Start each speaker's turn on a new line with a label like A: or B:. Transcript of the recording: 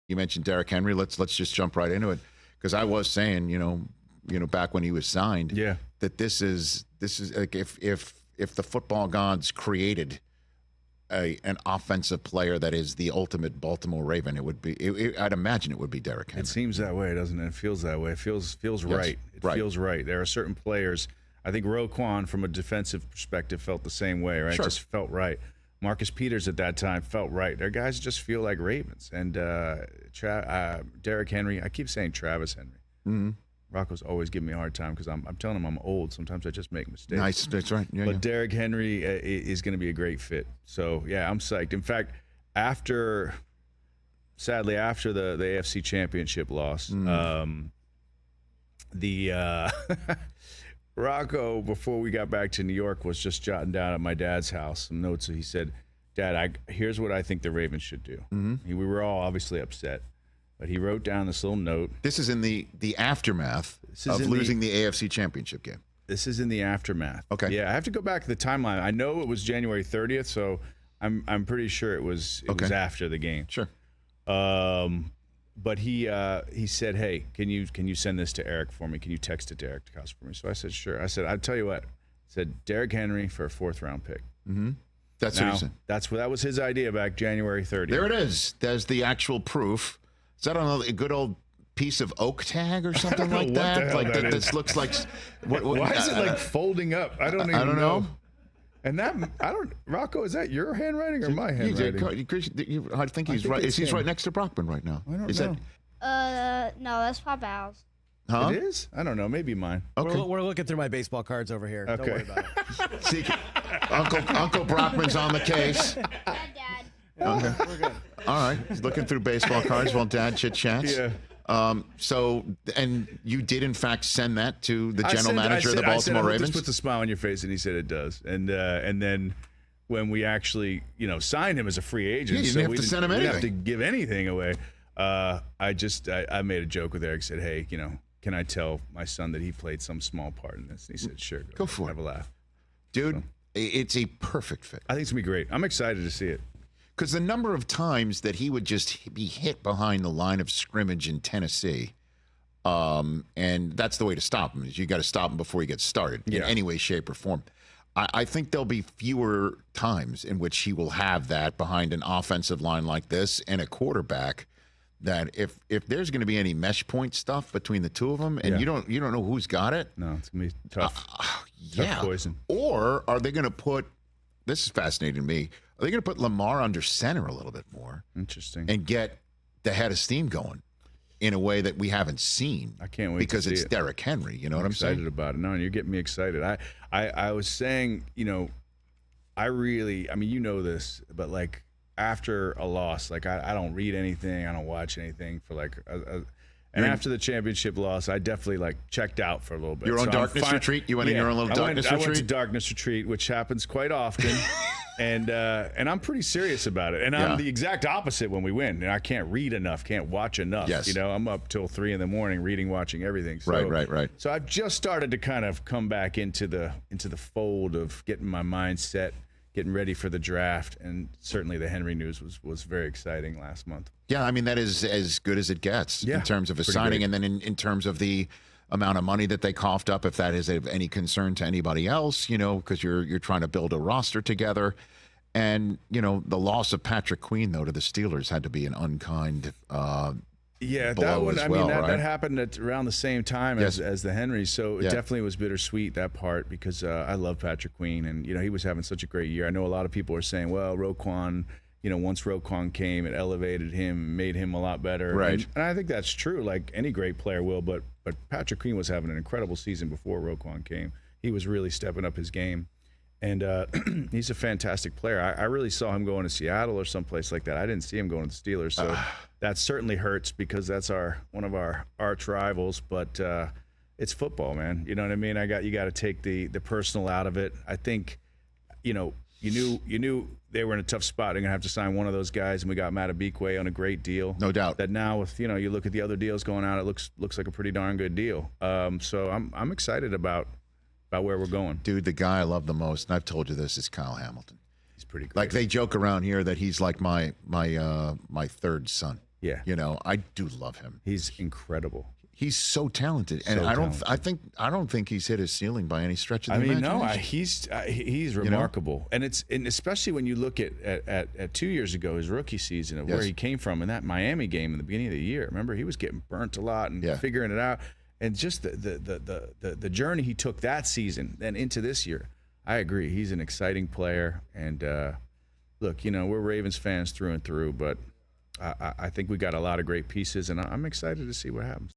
A: you mentioned Derrick Henry. Let's just jump right into it, because I was saying, back when he was signed, that this is like if the football gods created an offensive player that is the ultimate Baltimore Raven, it would be. I'd imagine it would be Derrick Henry.
B: It seems that way, doesn't it? It feels that way. It feels right. It feels right. There are certain players. I think Roquan, from a defensive perspective, felt the same way. Right, just felt right. Marcus Peters at that time felt right. Their guys just feel like Ravens. And Derrick Henry. I keep saying Travis Henry.
A: Mm-hmm.
B: Rocco's always giving me a hard time because I'm telling him I'm old. Sometimes I just make mistakes.
A: Nice, that's right. Yeah,
B: but Derrick Henry is going to be a great fit. So, yeah, I'm psyched. In fact, sadly, after the AFC Championship loss, Rocco, before we got back to New York, was just jotting down at my dad's house some notes. He said, Dad, here's what I think the Ravens should do.
A: Mm-hmm.
B: We were all obviously upset. But he wrote down this little note.
A: This is in the aftermath of losing the AFC Championship game.
B: This is in the aftermath.
A: Okay.
B: Yeah, I have to go back to the timeline. I know it was January 30th, so I'm pretty sure it was after the game.
A: Sure.
B: But he said, "Hey, can you send this to Eric for me? Can you text it to Eric DeCosta for me?" So I said, "Sure." I said, "I'll tell you what." I said, Derrick Henry for a 4th-round pick.
A: Mm-hmm. That's what he said.
B: That was his idea back January 30th.
A: There it is. There's the actual proof. Is that on a good old piece of oak tag or something like that?
B: Like that
A: this looks like.
B: Why is it like folding up? I don't know. And Rocco, is that your handwriting or my handwriting?
A: I think he's right. He's right next to Brockman right now.
B: I don't know.
C: No, that's Pop Al's.
A: Huh?
B: It is? I don't know. Maybe mine.
D: Okay. We're looking through my baseball cards over here.
B: Okay.
D: Don't worry about it.
A: See, Uncle Brockman's on the case.
C: Dad.
A: Okay.
D: We're good.
A: All right. He's looking through baseball cards while Dad chit-chats.
B: Yeah.
A: So, and you did, in fact, send that to the general manager of the Baltimore Ravens?
B: Just put the smile on your face, and he said it does. And then when we actually, signed him as a free agent,
A: you didn't have to send him anything.
B: We didn't have to give anything away. I made a joke with Eric. Said, "Hey, can I tell my son that he played some small part in this?" And he said, "Sure,
A: go for it.
B: Have a laugh,
A: dude." It's a perfect fit.
B: I think it's gonna be great. I'm excited to see it.
A: Because the number of times that he would just be hit behind the line of scrimmage in Tennessee, and that's the way to stop him, is you got to stop him before he gets started in any way, shape, or form. I think there'll be fewer times in which he will have that behind an offensive line like this and a quarterback that if there's going to be any mesh point stuff between the two of them and you don't know who's got it.
B: No, it's going to be tough.
A: Tough poison. Or are they going to put, this is fascinating to me, are they going to put Lamar under center a little bit more?
B: Interesting.
A: And get the head of steam going in a way that we haven't seen.
B: I can't wait
A: because
B: to see
A: it's
B: it.
A: Derrick Henry. You know what I'm saying?
B: Excited about it. No, you're getting me excited. I was saying, I really, you know this, but like after a loss, like I don't read anything, I don't watch anything for like and after the championship loss, I definitely checked out for a little bit.
A: Your own darkness retreat? You went in your own little darkness retreat?
B: I went to darkness retreat, which happens quite often. And I'm pretty serious about it. And I'm the exact opposite when we win. And I can't read enough, can't watch enough.
A: Yes.
B: I'm up till 3 a.m. reading, watching everything. So,
A: right.
B: So I've just started to kind of come back into the fold of getting my mind set, getting ready for the draft. And certainly the Henry news was very exciting last month.
A: Yeah, that is as good as it gets in terms of a signing. Great. And then in terms of the amount of money that they coughed up, if that is of any concern to anybody else, because you're trying to build a roster together. And, the loss of Patrick Queen, though, to the Steelers had to be an unkind blow
B: that one,
A: as well,
B: that happened at around the same time as the Henrys. So it definitely was bittersweet, that part, because I love Patrick Queen. And, he was having such a great year. I know a lot of people are saying, well, Roquan, once Roquan came, it elevated him, made him a lot better.
A: Right.
B: And I think that's true, like any great player will. But Patrick Queen was having an incredible season before Roquan came. He was really stepping up his game. And he's a fantastic player. I really saw him going to Seattle or someplace like that. I didn't see him going to the Steelers, so that certainly hurts because that's one of our arch rivals. But it's football, man. You know what I mean? You got to take the personal out of it. I think, you knew they were in a tough spot. They're gonna have to sign one of those guys, and we got Matabikwe on a great deal.
A: No doubt.
B: That now with you look at the other deals going out, it looks like a pretty darn good deal. So I'm excited about where we're going.
A: Dude, the guy I love the most, and I've told you this, is Kyle Hamilton.
B: He's pretty great.
A: Like they joke around here that he's like my third son.
B: Yeah.
A: You know, I do love him.
B: He's incredible.
A: He's so talented, and
B: So
A: I don't think he's hit his ceiling by any stretch of the imagination.
B: He's remarkable, and especially when you look at 2 years ago, his rookie season of where he came from in that Miami game in the beginning of the year. Remember, he was getting burnt a lot and figuring it out, and just the journey he took that season and into this year. I agree, he's an exciting player, and look, you know, we're Ravens fans through and through, but I think we got a lot of great pieces, and I'm excited to see what happens.